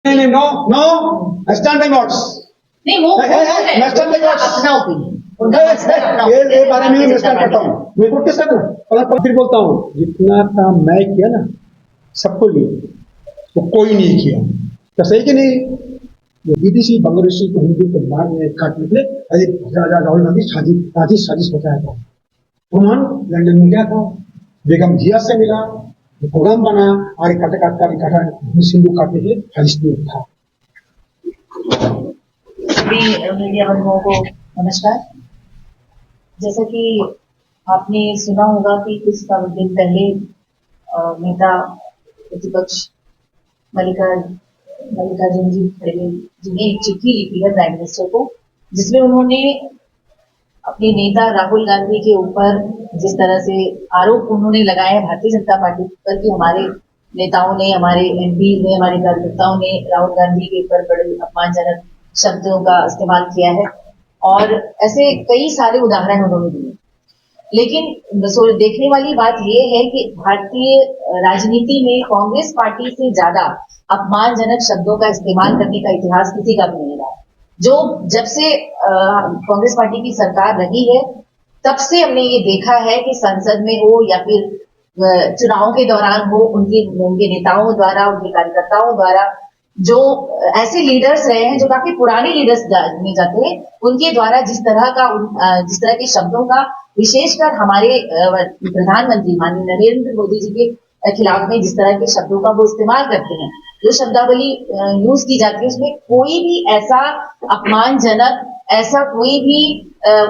नहीं, no no, stand by notes. नहीं वो मैं स्टैंड बाय नोट्स। अपना ओपिनियन ये बारे में मैं स्टैंड करता हूँ। मैं को किसका दूं? और फिर बोलता हूँ, जितना काम मैं किया ना सबको लिए, वो कोई नहीं किया। तो सही कि नहीं? ये विदेशी बांग्लादेशी को हिंदू को मारने काटने के लिए अरे राहुल गांधी साजिश बताया था। उन्होंने लंदन में गया था, बेगम जिया से मिला, प्रोग्राम बनाया और काटा सिंधु काटने के लिए साजिश में था। सभी मीडिया बंधुओं को नमस्कार। जैसा कि आपने सुना होगा कि कुछ दिन पहले नेता प्रतिपक्ष मल्लिकार्जुन जी खड़गे जी ने एक चिट्ठी लिखी है प्राइम मिनिस्टर को, जिसमें उन्होंने अपने नेता राहुल गांधी के ऊपर जिस तरह से आरोप उन्होंने लगाए हैं भारतीय जनता पार्टी पर कि हमारे नेताओं ने, हमारे एमपी ने, हमारे कार्यकर्ताओं ने राहुल गांधी के ऊपर बड़े अपमानजनक शब्दों का इस्तेमाल किया है और ऐसे कई सारे उदाहरण उन्होंने दिए। लेकिन देखने वाली बात यह है कि भारतीय राजनीति में कांग्रेस पार्टी से ज्यादा अपमानजनक शब्दों का इस्तेमाल करने का इतिहास किसी का भी नहीं रहा। जो जब से कांग्रेस पार्टी की सरकार रही है तब से हमने ये देखा है कि संसद में हो या फिर चुनाव के दौरान हो, उनके नेताओं द्वारा, उनके कार्यकर्ताओं द्वारा जो ऐसे लीडर्स रहे हैं जो काफी पुराने लीडर्स माने जाते हैं, उनके द्वारा जिस तरह के शब्दों का विशेषकर हमारे प्रधानमंत्री माननीय नरेंद्र मोदी जी के खिलाफ में जिस तरह के शब्दों का वो इस्तेमाल करते हैं, जो शब्दावली यूज की जाती है उसमें कोई भी ऐसा अपमानजनक, ऐसा कोई भी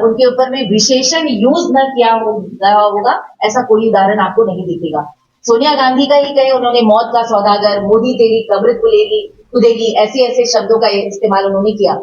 उनके ऊपर में विशेषण यूज न किया होगा, ऐसा कोई उदाहरण आपको नहीं दिखेगा। सोनिया गांधी का ही कहे, उन्होंने मौत का सौदागर, मोदी तेरी कब्र खुदेगी, ऐसे ऐसे शब्दों का इस्तेमाल उन्होंने किया।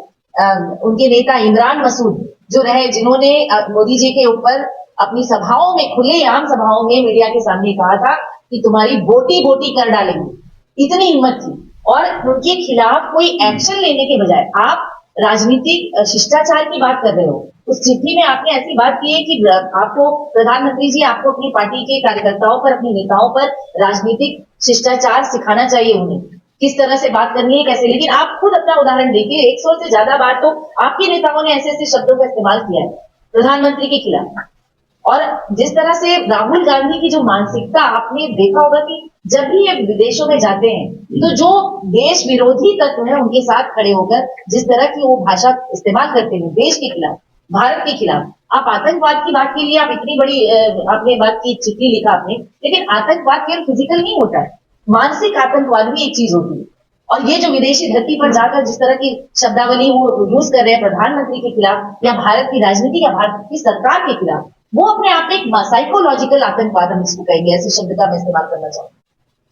उनके नेता इमरान मसूद जो रहे, जिन्होंने मोदी जी के ऊपर अपनी सभाओं में, खुलेआम सभाओं में मीडिया के सामने कहा था कि तुम्हारी बोटी बोटी कर डालेंगे, इतनी हिम्मत थी। और उनके खिलाफ कोई एक्शन लेने के बजाय आप राजनीतिक शिष्टाचार की बात कर रहे हो। उस चिट्ठी में आपने ऐसी बात की है कि आपको प्रधानमंत्री जी, आपको अपनी पार्टी के कार्यकर्ताओं पर, अपने नेताओं पर राजनीतिक शिष्टाचार सिखाना चाहिए उन्हें, किस तरह से बात करनी है, कैसे। लेकिन आप खुद अपना उदाहरण देखिए, 100 से ज्यादा बार तो आपके नेताओं ने ऐसे ऐसे शब्दों का इस्तेमाल किया है प्रधानमंत्री के खिलाफ। और जिस तरह से राहुल गांधी की जो मानसिकता, आपने देखा होगा कि जब भी ये विदेशों में जाते हैं तो जो देश विरोधी तत्व है उनके साथ खड़े होकर जिस तरह की वो भाषा इस्तेमाल करते हैं देश के खिलाफ, भारत के खिलाफ। आप आतंकवाद की बात के लिए आप इतनी बड़ी आपने बात की, चिट्ठी लिखा आपने, लेकिन आतंकवाद केवल फिजिकल नहीं होता है, मानसिक आतंकवाद भी एक चीज होती है। और ये जो विदेशी धरती पर जाकर जिस तरह की शब्दावली वो यूज कर रहे हैं प्रधानमंत्री के खिलाफ या भारत की राजनीति या भारत की सरकार के खिलाफ, वो अपने आप में एक साइकोलॉजिकल आतंकवाद हम इसको कहेंगे, ऐसे शब्द का मैं इस्तेमाल करना चाहूंगा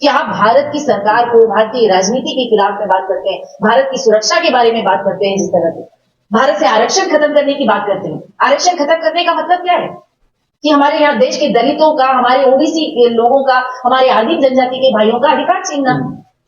कि आप भारत की सरकार को, भारतीय राजनीति के खिलाफ में बात करते हैं, भारत की सुरक्षा के बारे में बात करते हैं, जिस तरह से भारत से आरक्षण खत्म करने की बात करते हैं। आरक्षण खत्म करने का मतलब क्या है कि हमारे यहाँ देश के दलितों का, हमारे ओबीसी लोगों का, हमारे आदिम जनजाति के भाइयों का अधिकार छीनना।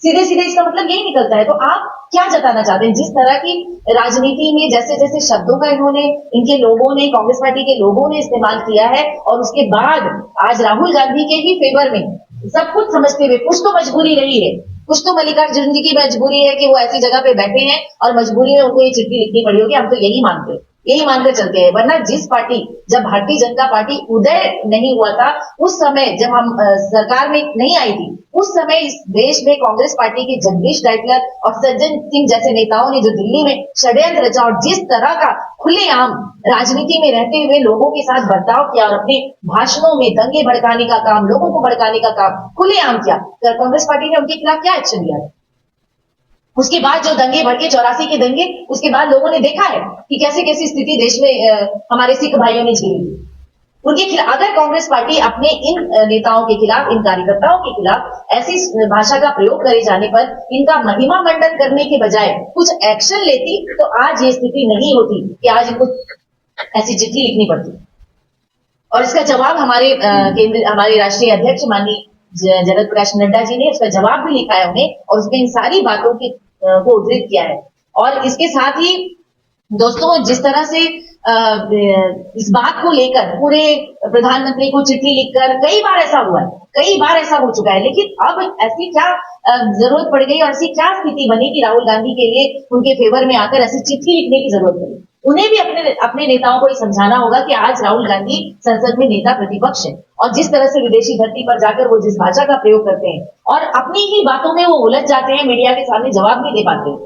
सीधे सीधे इसका मतलब यही निकलता है। तो आप क्या जताना चाहते हैं जिस तरह की राजनीति में जैसे जैसे शब्दों का इनके लोगों ने, कांग्रेस पार्टी के लोगों ने इस्तेमाल किया है, और उसके बाद आज राहुल गांधी के ही फेवर में सब कुछ समझते हुए, कुछ तो मजबूरी रही है, कुछ तो मल्लिकार्जुन जी की मजबूरी है कि वो ऐसी जगह पे बैठे हैं और मजबूरी में उनको ये चिट्ठी लिखनी पड़ी होगी, हम तो यही मानते हैं, यही मानकर चलते हैं। वरना जिस पार्टी, जब भारतीय जनता पार्टी उदय नहीं हुआ था, उस समय जब हम सरकार में नहीं आई थी, उस समय इस देश में कांग्रेस पार्टी के जगदीश टाइटलर और सज्जन सिंह जैसे नेताओं ने जो दिल्ली में षड्यंत्र रचा और जिस तरह का खुलेआम राजनीति में रहते हुए लोगों के साथ बर्ताव किया और अपने भाषणों में दंगे भड़काने का काम, लोगों को भड़काने का काम खुलेआम किया, कांग्रेस पार्टी ने उनके खिलाफ क्या एक्शन लिया? उसके बाद जो दंगे भड़के, 84 के दंगे, उसके बाद लोगों ने देखा है कि कैसे कैसी स्थिति देश में हमारे सिख भाइयों ने झेली। उनके खिलाफ अगर कांग्रेस पार्टी अपने इन नेताओं के खिलाफ, इन कार्यकर्ताओं के खिलाफ ऐसी भाषा का प्रयोग करे जाने पर इनका महिमा मंडन करने के बजाय कुछ एक्शन लेती, तो आज ये स्थिति नहीं होती कि आज इनको ऐसी चिट्ठी लिखनी पड़ती। और इसका जवाब हमारे राष्ट्रीय अध्यक्ष माननीय जगत प्रकाश नड्डा जी ने उसका जवाब भी लिखा है उन्हें, और उसमें इन सारी बातों को उद्धृत किया है। और इसके साथ ही दोस्तों, जिस तरह से इस बात को लेकर पूरे प्रधानमंत्री को चिट्ठी लिखकर कई बार ऐसा हुआ है, कई बार ऐसा हो चुका है, लेकिन अब ऐसी क्या जरूरत पड़ गई और ऐसी क्या स्थिति बनी कि राहुल गांधी के लिए उनके फेवर में आकर ऐसी चिट्ठी लिखने की जरूरत पड़ी। उन्हें भी अपने अपने नेताओं को ये समझाना होगा कि आज राहुल गांधी संसद में नेता प्रतिपक्ष है और जिस तरह से विदेशी धरती पर जाकर वो जिस भाषा का प्रयोग करते हैं और अपनी ही बातों में वो उलझ जाते हैं, मीडिया के सामने जवाब नहीं दे पाते,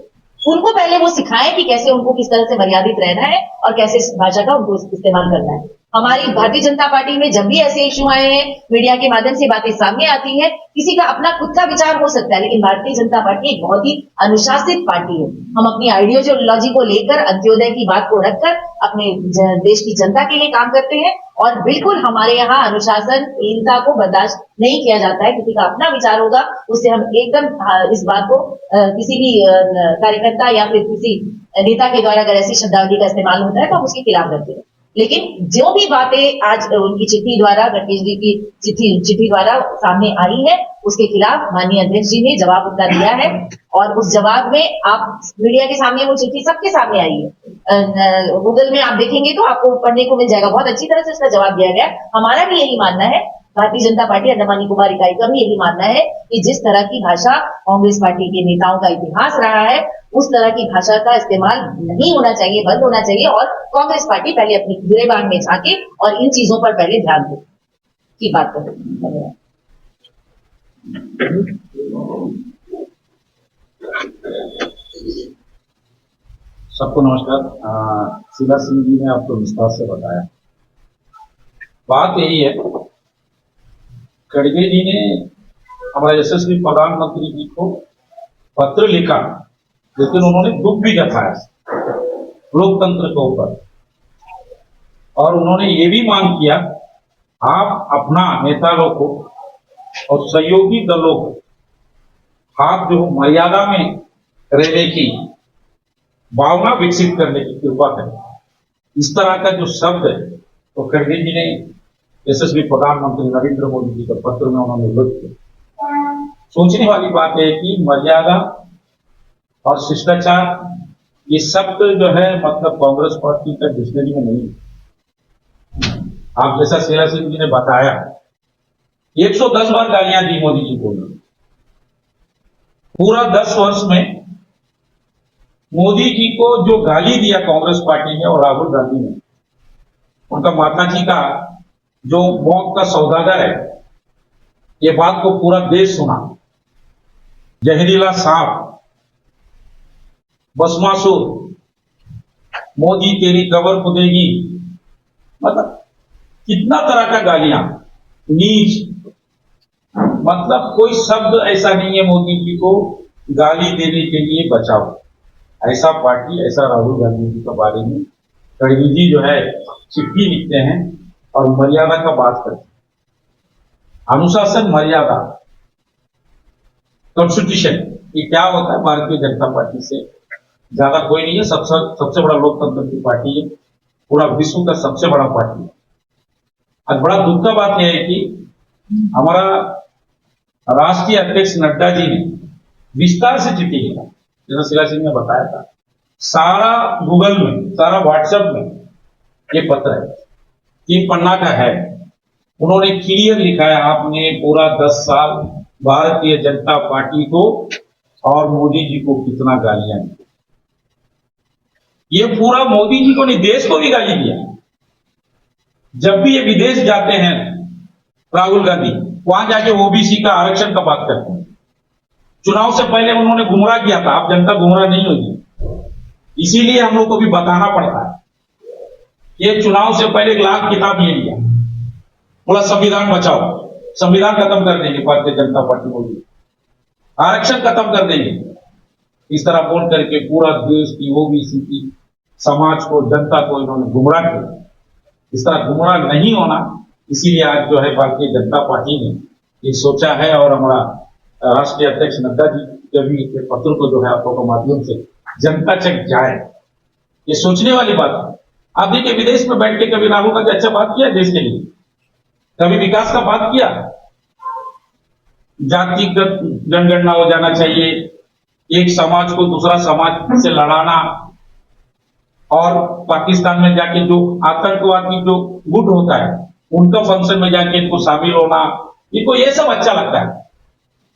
उनको पहले वो सिखाएं कि कैसे उनको किस तरह से मर्यादित रहना है और कैसे इस भाषा का उनको इस्तेमाल करना है। हमारी भारतीय जनता पार्टी में जब भी ऐसे इश्यू आए हैं, मीडिया के माध्यम से बातें सामने आती हैं, किसी का अपना खुद का विचार हो सकता है, लेकिन भारतीय जनता पार्टी एक बहुत ही अनुशासित पार्टी है। हम अपनी आइडियोलॉजी को लेकर, अंत्योदय की बात को रखकर अपने देश की जनता के लिए काम करते हैं और बिल्कुल हमारे यहाँ अनुशासनहीनता को बर्दाश्त नहीं किया जाता है। किसी का अपना विचार होगा, उससे हम एकदम इस बात को किसी भी कार्यकर्ता या फिर किसी नेता के द्वारा अगर ऐसी शब्दावली का इस्तेमाल होता है तो हम उसके खिलाफ रखते हैं। लेकिन जो भी बातें आज उनकी चिट्ठी द्वारा, गणेश जी की चिट्ठी द्वारा सामने आई है, उसके खिलाफ माननीय अध्यक्ष जी ने जवाब उनका दिया है और उस जवाब में आप मीडिया के सामने वो चिट्ठी सबके सामने आई है। गूगल में आप देखेंगे तो आपको पढ़ने को मिल जाएगा, बहुत अच्छी तरह से उसका जवाब दिया गया। हमारा भी यही मानना है, भारतीय जनता पार्टी अंडमान निकोबार इकाई का भी यही मानना है कि जिस तरह की भाषा कांग्रेस पार्टी के नेताओं का इतिहास रहा है, उस तरह की भाषा का इस्तेमाल नहीं होना चाहिए, बंद होना चाहिए और कांग्रेस पार्टी पहले अपनी गिरेबान में झांके और इन चीजों पर पहले ध्यान दे की बात करें। धन्यवाद। सबको नमस्कार। शीला सिंह जी ने आपको विस्तार से बताया। बात यही है, खड़गे जी ने हमारे यशस्वी प्रधानमंत्री जी को पत्र लिखा, लेकिन उन्होंने दुख भी जताया लोकतंत्र के ऊपर और उन्होंने ये भी मांग किया आप अपना नेता लोग को और सहयोगी दलों को आप जो मर्यादा में रहने की भावना विकसित करने की कृपा करें। इस तरह का जो शब्द है तो खड़गे जी ने यशस्वी प्रधानमंत्री नरेंद्र मोदी जी के पत्र में उन्होंने उल्लेख किया। सोचने वाली बात है कि मर्यादा और शिष्टाचार ये शब्द जो है मतलब कांग्रेस पार्टी का डिक्शनरी में नहीं है। आप जैसा शीला सिंह जी ने बताया 110 बार गालियां दी मोदी जी को। पूरा 10 वर्ष में मोदी जी को जो गाली दिया कांग्रेस पार्टी ने और राहुल गांधी ने, उनका माता जी का जो मौत का सौदागर है, ये बात को पूरा देश सुना। जहरीला सांप, भस्मासुर, मोदी तेरी कबर खुदेगी, मतलब कितना तरह का गालियां, नीच, मतलब कोई शब्द ऐसा नहीं है मोदी जी को गाली देने के लिए बचाओ। ऐसा पार्टी, ऐसा राहुल गांधी जी के बारे में खड़गे जी जो है चिट्ठी लिखते हैं और मर्यादा का बात करते हैं। अनुशासन, मर्यादा, कॉन्स्टिट्यूशन, ये क्या होता है? भारतीय जनता पार्टी से ज्यादा कोई नहीं है। सबसे बड़ा लोकतंत्र की पार्टी है, पूरा विश्व का सबसे बड़ा पार्टी है। आज बड़ा दुख का बात यह है कि हमारा राष्ट्रीय अध्यक्ष नड्डा जी ने विस्तार से चिट्ठी लिखा, जैसा शीला सिंह ने बताया था। सारा गूगल में, सारा व्हाट्सएप में ये पत्र है, 3 पन्ना का है। उन्होंने क्लियर लिखा है आपने पूरा 10 साल भारतीय जनता पार्टी को और मोदी जी को कितना गालियां दी। ये पूरा मोदी जी को नहीं, देश को भी गाली दिया। जब भी ये विदेश जाते हैं राहुल गांधी, वहां जाके ओबीसी का आरक्षण का बात करते हैं। चुनाव से पहले उन्होंने गुमराह किया था, अब जनता गुमराह नहीं होगी, इसीलिए हम लोग को भी बताना पड़ता है। ये चुनाव से पहले 1 लाख किताब ले लिया, बोला संविधान बचाओ, संविधान खत्म कर देंगे भारतीय जनता पार्टी, मोदी आरक्षण खत्म कर देंगे। इस तरह बोल करके पूरा देश की ओबीसी की समाज को, जनता को इन्होंने गुमराह किया। इस तरह गुमराह नहीं होना, इसीलिए आज जो है भारतीय जनता पार्टी ने ये सोचा है और हमारा राष्ट्रीय अध्यक्ष नड्डा जी के भी पत्र को जो है आप लोगों के माध्यम से जनता तक जाए, ये सोचने वाली बात है। आप देखिए विदेश में बैठ के कभी राहुल गांधी अच्छा बात किया देश के लिए? कभी विकास का बात किया? जातिगत जनगणना हो जाना चाहिए, एक समाज को दूसरा समाज से लड़ाना और पाकिस्तान में जाके जो आतंकवाद की जो गुट होता है उनका फंक्शन में जाके इनको शामिल होना, इनको ये सब अच्छा लगता है।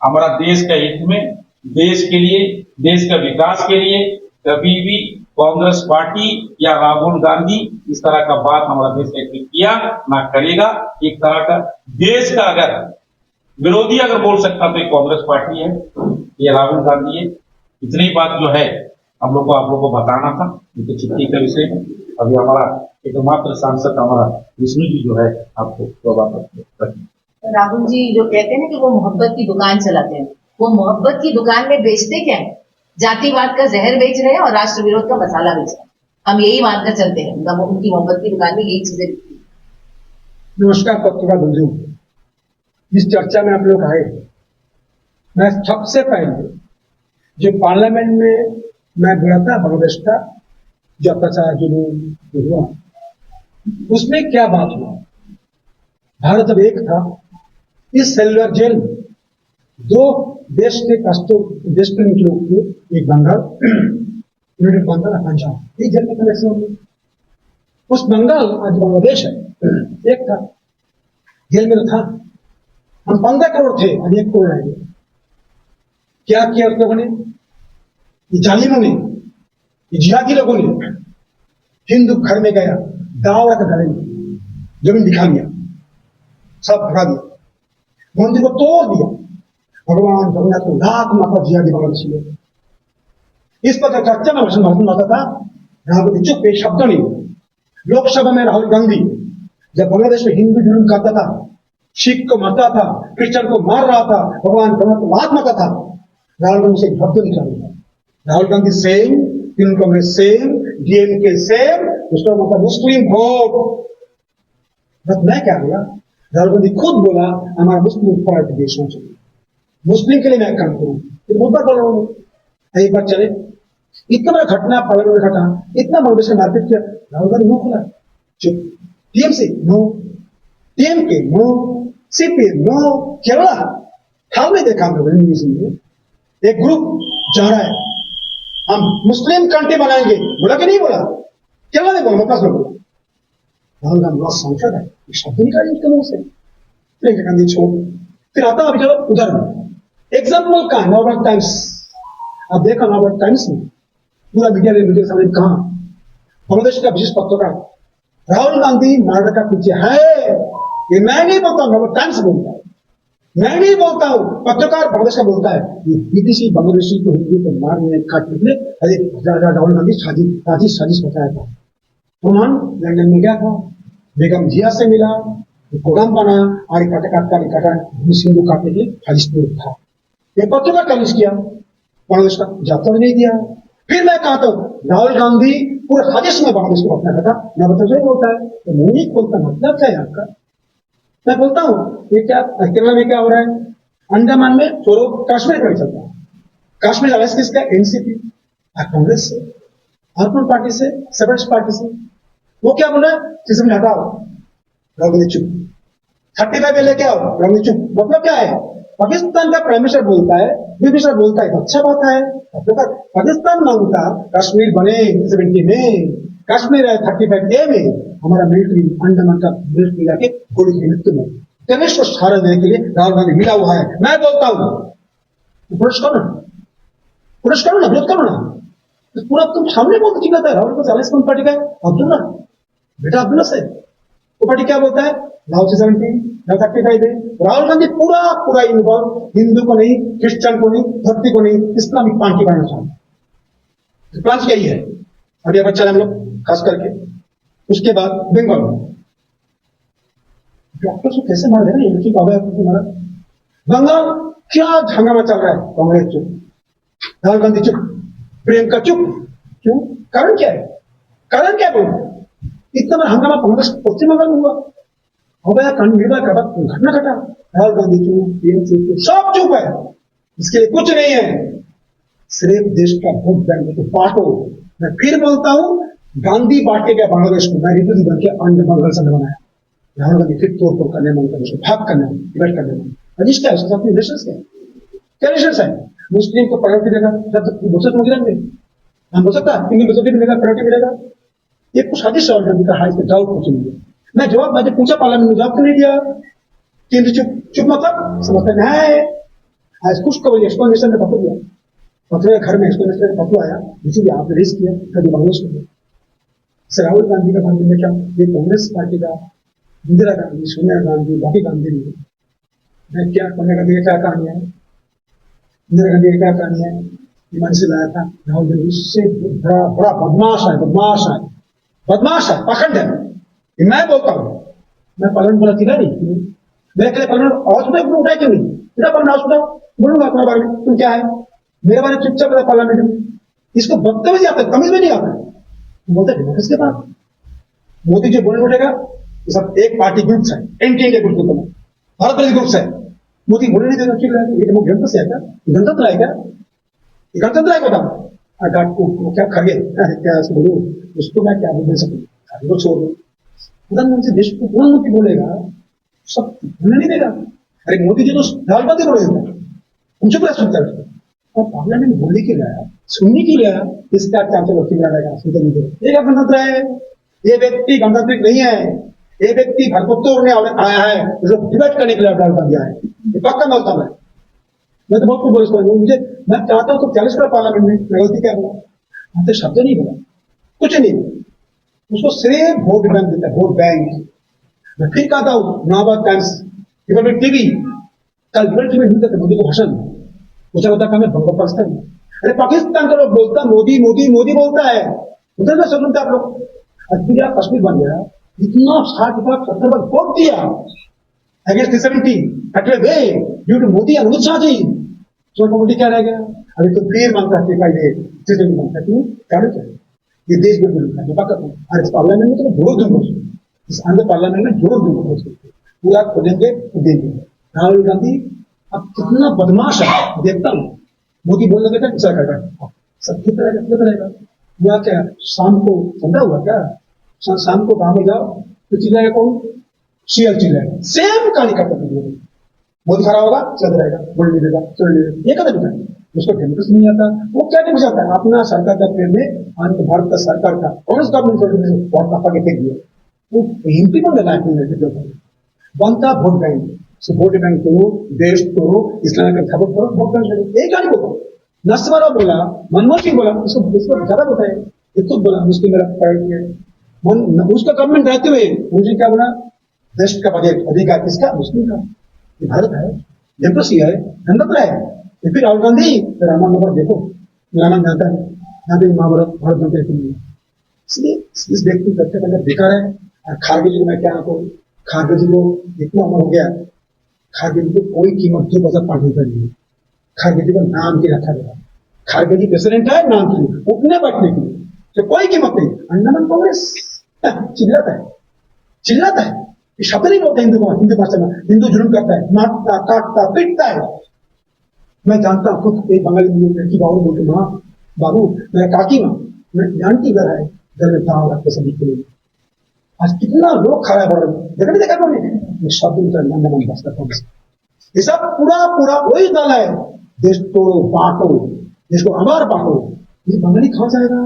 हमारा देश का हित में, देश के लिए, देश का विकास के लिए कभी भी कांग्रेस पार्टी या राहुल गांधी इस तरह का बात हमारा देश ने किया ना करेगा। एक तरह का देश का अगर विरोधी अगर बोल सकता तो ये कांग्रेस पार्टी है, ये राहुल गांधी है। इतनी बात जो है हम लोग को आप लोग को बताना था इनके चिट्ठी के विषय में। अभी हमारा एकमात्र सांसद हमारा विष्णु जी जो है आपको तो बात राहुल जी जो कहते हैं ना कि वो मोहब्बत की दुकान चलाते हैं, वो मोहब्बत की दुकान में बेचते क्या है? जातिवाद का जहर बेच रहे हैं और राष्ट्र विरोध का मसाला बेच रहे हैं। हम यही मानकर चलते हैं, उनकी मोहब्बत की दुकान में यही चीजें बिकती हैं। नमस्कार पत्रकार बंधु, इस चर्चा में आप लोग आए। मैं सबसे पहले जो पार्लियामेंट में मैं बोला था बांग्लादेश का जो अत्याचार जो हुआ उसमें क्या बात हुआ। भारत जब एक था, इस सेलुलर जेल में दो देश के देश के लोग थे, एक बंगाल यूनाइटेड बंगाल और पंजाब, एक जेल में कनेक्शन होंगे। उस बंगाल आज बांग्लादेश है, एक था जेल में तो था। हम 15 करोड़ थे, आज 1 करोड़ आएंगे। क्या किया उस लोगों ने, ये जालिमों ने, ये जिहादी लोगों ने? हिंदू घर में गया, दाव रखा गले में, जमीन दिखा दिया, सब भगा दिया, मंदिर को तोड़ दिया। भगवान जगन्नाथ को लाख माता जिहादी बांग्लादेशी लोग। इस पर चर्चा में भाषण आता था, राहुल गांधी चुप, एक शब्द नहीं। लोकसभा में राहुल गांधी जब बांग्लादेश में हिंदू जुलूम करता था, सिख को मारता था, क्रिश्चियन को मार रहा था, भगवान जगन्नाथ को लात मारता था, राहुल गांधी से शब्द नहीं चल। Rahul Gandhi same, Trinamool Congress same, DMK same, उसका मतलब मुस्लिम वोट। बस मैं क्या बोला, राहुल गांधी खुद बोला हमारा मुस्लिम पार्टी देश में चाहिए, मुस्लिम के लिए मैं काम करूं। फिर मुद्दा बोल रहा हूं, एक बार चले, इतना बड़ा घटना पार्लियामेंट में घटा, इतना बांग्लादेश में मारपीट किया, राहुल गांधी नो बोला, चुप। TMC no, TMK no, CPM no, Kerala हमने देखा हम लोग एक ग्रुप जा रहा है, हम मुस्लिम कंट्री बनाएंगे, बोला कि नहीं बोला? केरला ने बोला, मद्रास में बोला। राहुल गांधी बहुत संसद है, शब्द निकालिए उसके मुंह से। प्रियंका गांधी छोड़, फिर आता अभी चलो उधर एग्जाम्पल का नवभारत टाइम्स। आप देखा नवभारत टाइम्स में पूरा मीडिया सामने कहा बांग्लादेश का विशेष पत्रकार राहुल गांधी मर्डर का पीछे है। ये मैं नहीं बोलता, नवभारत टाइम्स बोलता है, मैं नहीं बोलता हूं, पत्रकार बांग्लादेश का बोलता है। ये विदेशी बांग्लादेशी को हिंदू को मारने काटने राहुल गांधी साजिश बताया था। प्रमाण लंदन में गया था, बेगम जिया से मिला, प्रोग्राम बना, आड़ी काटा हिंदू काटने के लिए साजिश था। ये पत्रकार चैलेंज किया, बांग्लादेश का जाता भी नहीं दिया। फिर मैं कहता हूं राहुल गांधी पूरे साजिश में बांग्लादेश को अपना था, मैं बता बोलता है तो मुंह नहीं खोलता, मतलब क्या है आपका? मैं बोलता हूं ये क्या केरला में क्या हो रहा है, अंडमान में छोड़ो, कश्मीर का चलता है। कश्मीर अलायंस किसका? एनसीपी, कांग्रेस से, आर्पण पार्टी से, सेपरेटिस्ट पार्टी से। वो क्या बोल रहा है, सिस्टम हटाओ, राहुल गांधी चुप। 35 लेके आओ, राहुल गांधी चुप। मतलब क्या है, पाकिस्तान का प्राइम मिनिस्टर बोलता है, मिनिस्टर बोलता है तो अच्छा बात है। पाकिस्तान मांगता कश्मीर बने 70 में, कश्मीर है 35A में, हमारा मिलिट्री अंडमान का मिलिट्री जाके गोली की मृत्यु में टेररिस्ट को सहारा देने के लिए राहुल गांधी मिला हुआ है। मैं बोलता हूं पुरुष करो ना, विरोध करो ना। तो पूरा तुम सामने बोलते चिल्लाता है राहुल गांधी अलायंस कौन पार्टी का है? अब्दुल्ला, बेटा अब्दुल्ला से। वो पार्टी क्या बोलता है, राहुल 70, राहुल 35 है। राहुल गांधी पूरा इन्वॉल्व, हिंदू को नहीं, क्रिश्चियन को नहीं, धरती को नहीं, इस्लामिक पार्टी बनाना चाहते। प्लान यही है। अभी बच्चा हम लोग खास करके उसके बाद बंगाल में डॉक्टर को कैसे मार देना, ये मारा। बंगाल क्या हंगामा चल रहा है, कांग्रेस चुप, राहुल गांधी चुप, प्रियंका चुप। क्यों? कारण क्या है? कारण क्या बोल, इतना बड़ा हंगामा कांग्रेस पश्चिम बंगाल में हुआ, घटना घटा, राहुल गांधी चुप, टीएमसी चुप, सब चुप है। इसके लिए कुछ नहीं है, सिर्फ देश का वोट बैंक को बांटो। मैं फिर बोलता हूं, गांधी बांटेगा बांग्लादेश को, मैं रिपब्लिक बन के अंड बंगाल से बनाया। राहुल गांधी फिर तोड़ करने मन कर, उसको भाग करने मन, डिबेट करने मन। रजिश क्या है उसके साथ में रिलेशन क्या रिलेशन है? मुस्लिम को प्रायोरिटी देगा, जब दूसरे तो गिरेंगे, हम बोल सकता है इंडियन मेजोरिटी मिलेगा, प्रायोरिटी मिलेगा। ये कुछ साजिश राहुल गांधी का है, इसमें डाउट कुछ नहीं है। मैंने पूछा पार्लियामेंट में, जवाब क्यों नहीं दिया? केंद्र चुप चुप मतलब समझते है। आज कुछ को एक्सप्लेनेशन में पकड़ दिया, पकड़े घर में एक्सप्लेनेशन पकड़ आया, इसीलिए आपने रिस्क किया कभी बांग्लादेश को। राहुल गांधी का बारे में क्या, ये कांग्रेस पार्टी का इंदिरा गांधी, सोनिया गांधी, बाकी गांधी नहीं। मैं क्या सोनिया गांधी का क्या कहानी है, इंदिरा गांधी की क्या कहानी है, मन से लाया था। राहुल गांधी इससे बड़ा बड़ा बदमाश है, बदमाश है, बदमाश है, पाखंड है। ये मैं बोलता हूँ, मैं पार्लियामेंट बोला थी नहीं, मेरे के लिए पार्लियामेंट आवाज उठाए क्यों नहीं? मेरा पार्लियामेंट आवाज उठाओ, बोलूंगा अपने बारे में, तुम क्या है मेरे बारे में चुपचाप रहा पार्लियामेंट में। इसको बदतमीजी आता है, तमीज में नहीं आता है, बोलते डेमोक्रेसी के बाद मोदी जो बोलने उठेगा, ये सब एक पार्टी ग्रुप्स है, एनटीए के ग्रुप में, भारत प्रदेश ग्रुप्स है, मोदी बोलने नहीं देना ठीक है। ये डेमोक्रेसी है क्या? गणतंत्र है क्या? ये गणतंत्र है बताओ? क्या खगे क्या बोलू, उसको मैं क्या बोल सकूँ, खगे को छोड़ दो। प्रधानमंत्री देश को प्रधानमंत्री बोलेगा, सब बोलने नहीं देगा। अरे मोदी जी तो राहुल गांधी बोल देता है, उनसे पूरा सुनता है। और पार्लियामेंट में बोलने के लिए, सुनने के लिए इसका चांचल वकील रहेगा, सुनते नहीं देगा। ये गणतंत्र है, ये व्यक्ति गणतांत्रिक नहीं है, ये व्यक्ति घर को तोड़ने आया है, डिबेट करने के लिए राहुल गांधी आया है, ये पक्का बोलता हूं मैं तो बहुत कुछ बोल सकता हूँ। मुझे मैं चाहता हूँ तो 40 करोड़ पार्लियामेंट में, मैं गलती क्या बोला, तो शब्द नहीं बोला, कुछ नहीं, उसको सिर्फ वोट बैंक देता है, वोट बैंक। मैं फिर कहता हूँ, नाबाद टाइम्स, रिपब्लिक टीवी, कल रिपब्लिक टीवी मिलते थे मोदी को भाषण, पूछा होता कि मैं बंगला पाकिस्तान। अरे पाकिस्तान का लोग बोलता मोदी मोदी मोदी बोलता है, उधर में सुनते आप लोग। अभी कश्मीर बन गया, इतना 60 बार 70 बार वोट दिया अगेंस्ट 370 अटले वे ड्यू टू मोदी अनुज शाह जी, तो मोदी क्या रह गया? अभी तो फिर मांगता है ये चीजें मांगता है, कारण क्या है? ये देश बिल्कुल है, और इस पार्लियामेंट में तो जोड़ दूंगा, इस आंध्र पार्लियामेंट में जोड़ दूंगा, पूरा खोलेंगे तो देंगे। राहुल गांधी अब कितना बदमाश है देखता हूँ, मोदी बोलने देता है सब ठीक रहेगा। हुआ क्या, शाम को ठंडा हुआ क्या, शाम को गाँव में जाओ तो चिल्लाएगा कौन? सीएल चिल्लाएगा, सेम कहानी करता है। मोदी खड़ा होगा चल रहेगा, बोल नहीं देगा, चल नहीं देगा, ये कदम बताए। उसको डेमोक्रेसी नहीं आता, वो क्या नहीं बुझाता है, अपना सरकार का पेड़ में आंध्र भारत का सरकार का कांग्रेस गवर्नमेंट बहुत दफा के फेंक दिया, वो एमपी को लगाया बनता वोट बैंक से, वोट बैंक करो, देश तोड़ो, इस्लामिक खबर करो, वोट बैंक एक गाड़ी बोलो। नस्वारा बोला, मनमोहन सिंह बोला, उसको ज्यादा बताए, ये खुद बोला, मुस्लिम मेरा पॉइंट उसका गवर्नमेंट रहते हुए मुझे क्या बोला, देश का बजट अधिकार किसका? मुस्लिम का। ये भारत है, डेमोक्रेसी है, गणतंत्र है। फिर राहुल गांधी रामायण नंबर देखो, रामायण जानता है, यहाँ पे महाभारत भारत जनता नहीं है। इसलिए इस व्यक्ति करते करते बेकार है। और खारगे जी को मैं क्या कहूँ, खारगे जी को इतना उम्र हो गया, खारगे जी को कोई कीमत 2 पैसा पानी का नहीं है। खारगे जी को नाम के रखा गया, खारगे जी प्रेसिडेंट है नाम के लिए, उठने बैठने के लिए, तो कोई कीमत नहीं। अंडमान कांग्रेस चिल्लाता है, शब्द नहीं बोलते हिंदू को, हिंदू भाषा में। हिंदू जुल्म करता है, मारता काटता पीटता है। मैं जानता हूँ खुद एक बंगाली लड़की बाबू बोलते, माँ बाबू मेरा काकी माँ, मैं जानती घर है, घर में गाँव रखते सभी के लिए। आज कितना लोग खड़ा है, देखा नहीं देखा कौन शब्द अंडमान भाषा। ये सब पूरा वही दल है, देश तोड़ो बांटो, देश को अमार बांटो। ये बंगाली कहाँ जाएगा?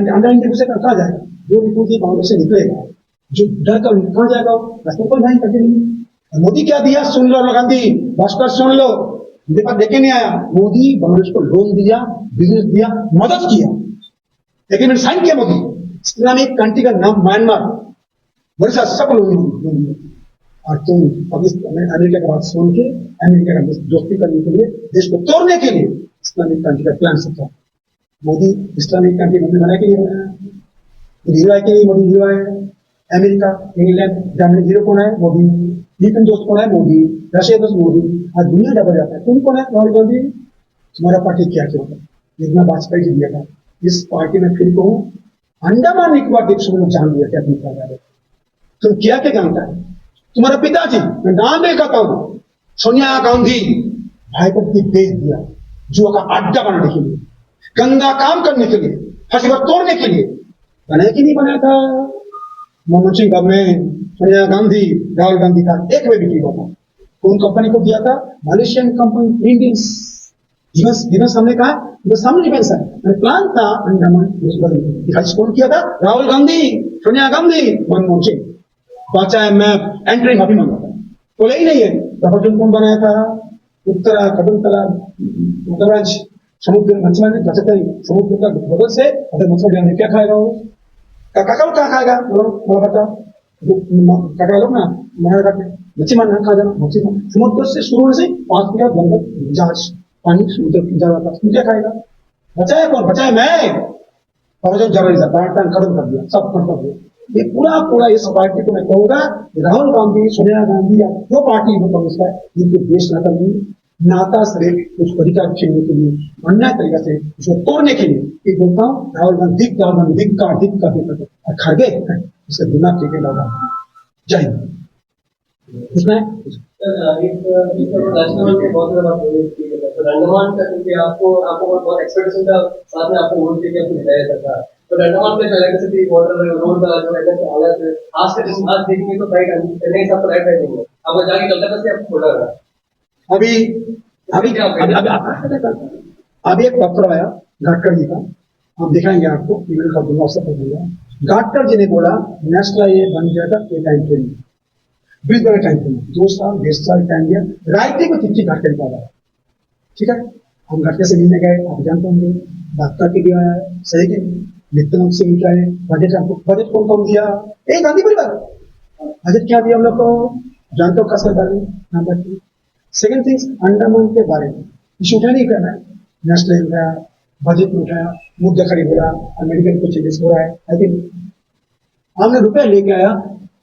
अंडा इंडिया से कहाँ जाएगा? जो निकलती बांग्लादेश से निकलेगा, जो डर का कहाँ जाएगा? रास्ते पर नहीं करके नहीं। मोदी क्या दिया सुन लो, गांधी भास्कर सुन लो, मेरे पास देखे नहीं आया। मोदी बांग्लादेश को लोन दिया, बिजनेस दिया, मदद किया, लेकिन साइन किया मोदी। इस्लामिक कंट्री का नाम म्यांमार, बड़े सा सब लोन दिया। और तुम पाकिस्तान में अमेरिका की बात सुन के अमेरिका का दोस्ती करने के लिए, देश को तोड़ने के लिए इस्लामिक कंट्री का प्लान सोचा। मोदी इस्लामिक कंट्री बनाने के लिए बनाया, हीरो के लिए मोदी हीरो है। अमेरिका, इंग्लैंड, जर्मनी हीरो कौन है? मोदी। यूरोपियन दोस्त कौन है? मोदी। रशिया दोस्त मोदी। आज दुनिया डबल जाता है, तुम कौन है? राहुल गांधी। तुम्हारा पार्टी क्या क्या होता है? इतना वाजपेयी जी दिया था इस पार्टी में। फिर कहूँ अंडमान निकोबार द्वीप समूह जान लिया क्या तुम क्या जा रहे? तुम क्या क्या जानता है? तुम्हारा पिताजी, मैं नाम नहीं कहता हूं, सोनिया गांधी भाई को भेज दिया जुआ का अड्डा बनाने के लिए, गंदा काम करने के लिए, फंसी तोड़ने के लिए। बनाया कि नहीं बनाया था? मनमोहन सिंह गवर्नमेंट, सोनिया गांधी, राहुल गांधी का एक में भी नहीं होता। कौन कंपनी को दिया था? Malaysian company, Indians. डिफेंस हमने कहा, सामने डिफेंस है, प्लान था अंडमान निकोबार। कौन किया था? राहुल गांधी, सोनिया गांधी, मनमोहन सिंह। बचा है मैप, एंट्री माफी मांगा था, बोले ही नहीं है। प्रपोजल कौन बनाया था? उत्तरा कबूतरा उत्तराज समुद्र मछुआ ने जैसे समुद्र का बगल से अगर मछुआ जाने क्या खाएगा वो? काका लोग क्या खाएगा? बोलो बोला बता, काका लोग ना मना करते मच्छी मारना खा जाना, मच्छी समुद्र से शुरू होने से 5 मीटर जंगल जहाज पानी समुद्र जा रहा था, क्या खाएगा? बचाया कौन? बचाया मैं। प्रपोजल जरूरी था, पाकिस्तान खत्म कर दिया, सब खत्म कर दिया। ये पूरा इस पार्टी को मैं कहूंगा, राहुल गांधी, सोनिया गांधी या जो पार्टी वो कांग्रेस है, जिनके देश नाता नहीं, नाता से उसको अधिकार छीनने के लिए, अन्याय तरीका से उसको तोड़ने के लिए, ये बोलता हूँ राहुल गांधी धिक्कार। और खड़गे उसका दिमाग ठीक लगा। जय हिंद। उसने राजस्थान के बहुत ज्यादा बात हुई थी, तो अंडमान का क्योंकि आपको बहुत एक्सपेक्टेशन था, साथ में आपको वोट देके आपको हिदायत था, तो अंडमान में जो इलेक्ट्रिसिटी वाटर रोड का जो है हालत है, आज देखिए तो फ्लाइट नहीं सब फ्लाइट नहीं है, आपको जाके कलकत्ता से आपको खोला रहा अभी अभी अभी एक पत्र आया गडकरी जी का, हम दिखाएंगे आपको, ईमेल कर दूंगा, व्हाट्सएप कर दूंगा। गडकरी जी ने बोला नेशनल हाईवे बन जाएगा ये टाइम फ्रेम, ब्रिज बड़े टाइम फ्रेम, 2 साल 20 साल टाइम दिया। राइट को चिट्ठी गडकरी का आया, ठीक है। हम गडकरी से मिलने गए, आप जानते होंगे, बात करके भी आया, सही के वित्त मंत्री से मिल आए। बजट कौन दिया? एक गांधी परिवार। बजट क्या दिया हम लोग को जानते हो, खास बारे में। सेकेंड थिंग्स, अंडमान के बारे में इशू उठाया नहीं करना है, नेशनल उठाया, बजट में उठाया, मुद्दा खरीद हो रहा, मेडिकल को चेंजेस हो रहा है। आई थिंक हमने रुपया लेके आया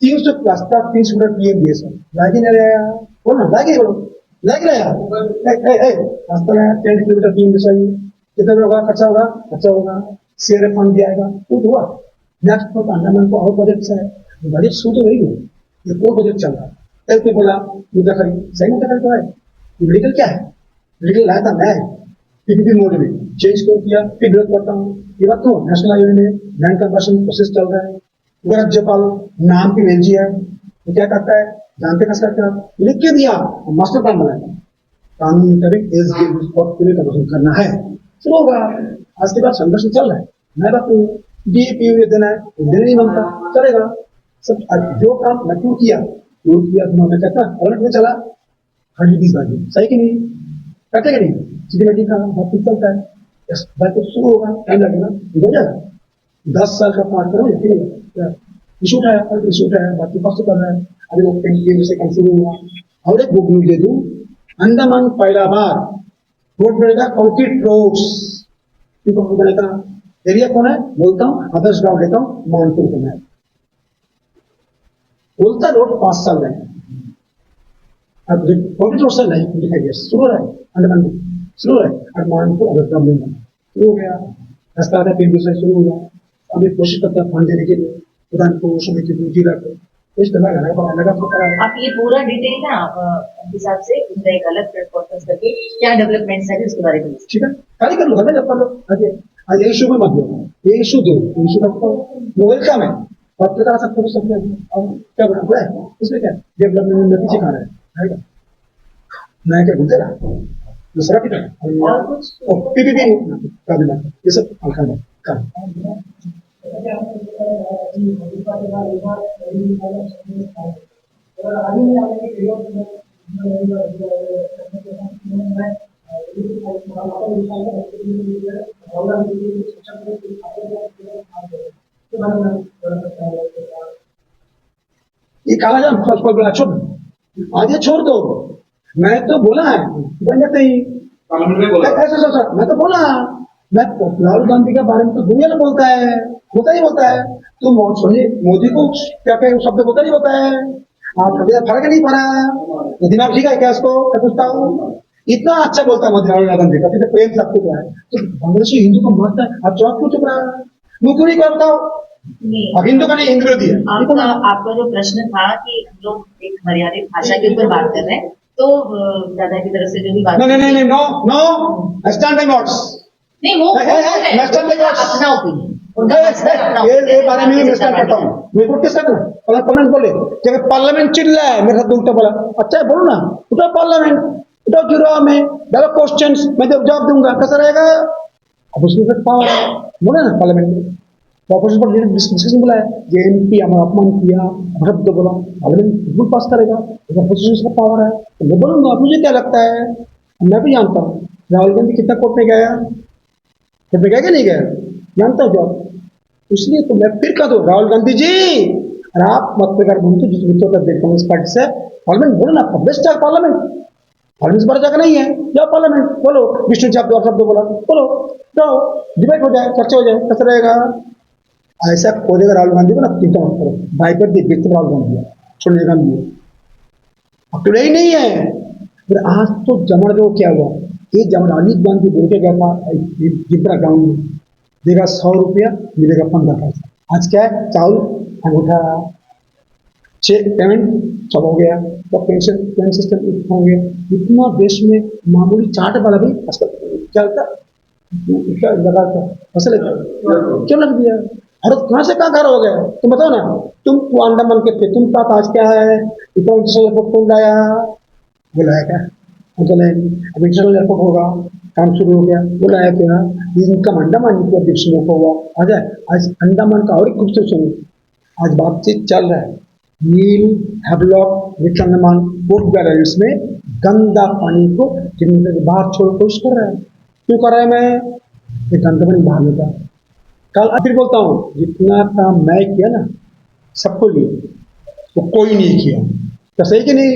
300 प्रस्ताव, 300 पीएम दिए सर, लागे नहीं आया, बोलो लागे, बोलो लागे आया, रास्ता में 10 किलोमीटर पीएम दिशा, कितना होगा खर्चा होगा, सीआरएफ फंड दिया आएगा, वो हुआ। नेक्स्ट तो अंडमान को और बजट से है, बजट शू तो नहीं है, ये कोई बजट चल रहा है। कल पे बोला मुद्दा खरीद, सही मुद्दा खरीद तो है, मेडिकल क्या है? मेडिकल लाया था मैं, पीपीपी मोड में चेंज क्यों किया, फिर विरोध करता हूँ। ये बात तो नेशनल हाईवे में लैंड कन्वर्शन प्रोसेस चल रहा है, अगर राज्यपाल नाम की एलजी है तो क्या करता है, जानते कैसे करते हैं, लिख के दिया, मास्टर प्लान बनाया, कानून मुताबिक कन्वर्शन करना है, शुरू होगा। आज के बाद संघर्ष चल रहा है, मैं बात नहीं, डीएपी देना है, देना नहीं मानता, चलेगा सब। जो काम मैं क्यों किया मैं कहता अलग में चला, 120 बाजी, सही कि नहीं? कहते कि नहीं? सीधी का बहुत कुछ चलता है, बात तो शुरू होगा, टाइम लगेगा, हो जाएगा। 10 साल का पार्ट करो, इशू उठाया, बाकी पास कर रहा है। अभी वो पेंटिंग से काम शुरू हुआ। और एक बुक दे दूं, अंडमान पहला बार रोड बनेगा, कंक्रीट रोड्स बनेगा। एरिया कौन है बोलता हूँ, आदर्श गांव लेता हूँ, मानपुर को मैं बोलता रोड 5 साल में, अब कंक्रीट रोड से नहीं दिखाई शुरू है, अंडमान शुरू है, और मानपुर आदर्श गांव लेना शुरू हो गया, रास्ता आता पेंटिंग से शुरू हुआ। अभी कोशिश करता है फंड देने के लिए, प्रधान को समिति जिला को कुछ लगा आप ये पूरा डिटेल ना हिसाब से उनका एक अलग प्लेटफॉर्म करके क्या डेवलपमेंट्स है उसके बारे में, ठीक है, खाली कर लो, हमें जब कर लो। आज ये इशू में मत दो, ये इशू दो, इशू का वो वेलकम है, पत्रकार सबको भी समझ अब क्या बना है इसमें, क्या डेवलपमेंट में पीछे खा रहा है, मैं क्या बोलते रहा दूसरा की और कुछ पीपीपी का देना, ये सब हल्का है कर। ये काला जाम बोला छोड़, आज ये छोड़ दो, मैं तो बोला है बन जाते ही ऐसा, मैं तो बोला, मैं राहुल गांधी के बारे में तो दुनिया में बोलता है, होता ही होता है, तो मोदी को क्या क्या शब्द होता ही होता है, आप कभी फर्क नहीं पड़ा, दिमाग ठीक है क्या इसको, मैं पूछता हूँ, इतना अच्छा बोलता है मोदी राहुल गांधी का, प्रेम सब कुछ है, तो बांग्लादेशी हिंदू को मारता है, आप जवाब क्यों चुप रहा है, मुझ को नहीं बताओ, अब हिंदू का नहीं हिंदू विरोधी है। आपका जो प्रश्न था कि हम लोग एक मर्यादित भाषा के ऊपर बात कर रहे हैं, तो दादा की तरफ से जो भी बात नहीं, नो स्टैंड बाय नोट्स, नहीं वो अपना ओपिनियन, ये बारे में मैं स्टैंड करता हूँ, मैं को किसका पार्लियामेंट बोले, जब पार्लियामेंट चिल्ला है मेरे साथ उल्टा बोला, अच्छा है बोलो ना, उठा पार्लियामेंट, उठाओ जुड़ा में डालो क्वेश्चंस, मैं जब जवाब दूंगा कैसा रहेगा? ऑपोजिशन पावर है, बोला ना पार्लियामेंट में, तो ऑपोजिशन पर डिस्कशन बोला है, जे एमपी हमारा अपमान किया, शब्द बोला, पार्लियामेंट बिल पास करेगा, ऑपोजिशन का पावर है, तो मैं बोलूंगा। मुझे क्या लगता है, मैं भी जानता हूँ राहुल गांधी कितना कोर्ट में गया, कोर्ट में गया कि नहीं गया, जानता हूँ जवाब। इसलिए तो मैं फिर कह दो, राहुल गांधी जी, और आप मत बेकार बोलते जिस मित्रों का कांग्रेस पार्टी से पार्लियामेंट बोलो ना, बेस्ट है पार्लियामेंट, पार्लियामेंट से बड़ा जगह नहीं है, जाओ पार्लियामेंट बोलो, विष्णु जी आप दो शब्द बोला, बोलो, जाओ, डिबेट हो जाए, चर्चा हो जाए, कैसा रहेगा? ऐसा खोदेगा राहुल गांधी को ना, चिंता मत करो, भाई पर देखते राहुल गांधी है, सोनिया गांधी है, अब तो नहीं नहीं है। फिर आज तो जमण दो क्या हुआ, ये जमण राजीव गांधी बोल के गया था जितना ग्राउंड में, देगा 100 रुपया, मिलेगा 15 पैसा। आज क्या है, चावल अंगूठा, चेक पेमेंट सब हो गया, तो पेंशन सिस्टम हो गया, इतना देश में मामूली चाट वाला भी आजकल चलता क्या लगा था, फसल क्यों लग दिया? और कहाँ से कहाँ घर हो गया, तुम बताओ ना, तुम तो अंडमान के थे, तुम पास आज क्या है, कौन लाया, बुलाया क्या, चले अब इंटरनल एयरपोर्ट होगा, काम शुरू हो गया, बुलाया क्या, इनकम अंडमान की अध्यक्ष को हुआ, आ जाए आज अंडमान का और एक खूबसूरत सुनो, आज बातचीत चल रहा है, नील हैवलॉक रिच अंडमान पोर्ट ब्लेयर में गंदा पानी को जमीन से बाहर छोड़ कोशिश कर रहा है, क्यों कर रहा है? मैं ये गंदा पानी बाहर लेता है। कल फिर बोलता हूँ, जितना काम मैं किया ना सबको लिए, तो कोई नहीं किया, तो सही कि नहीं?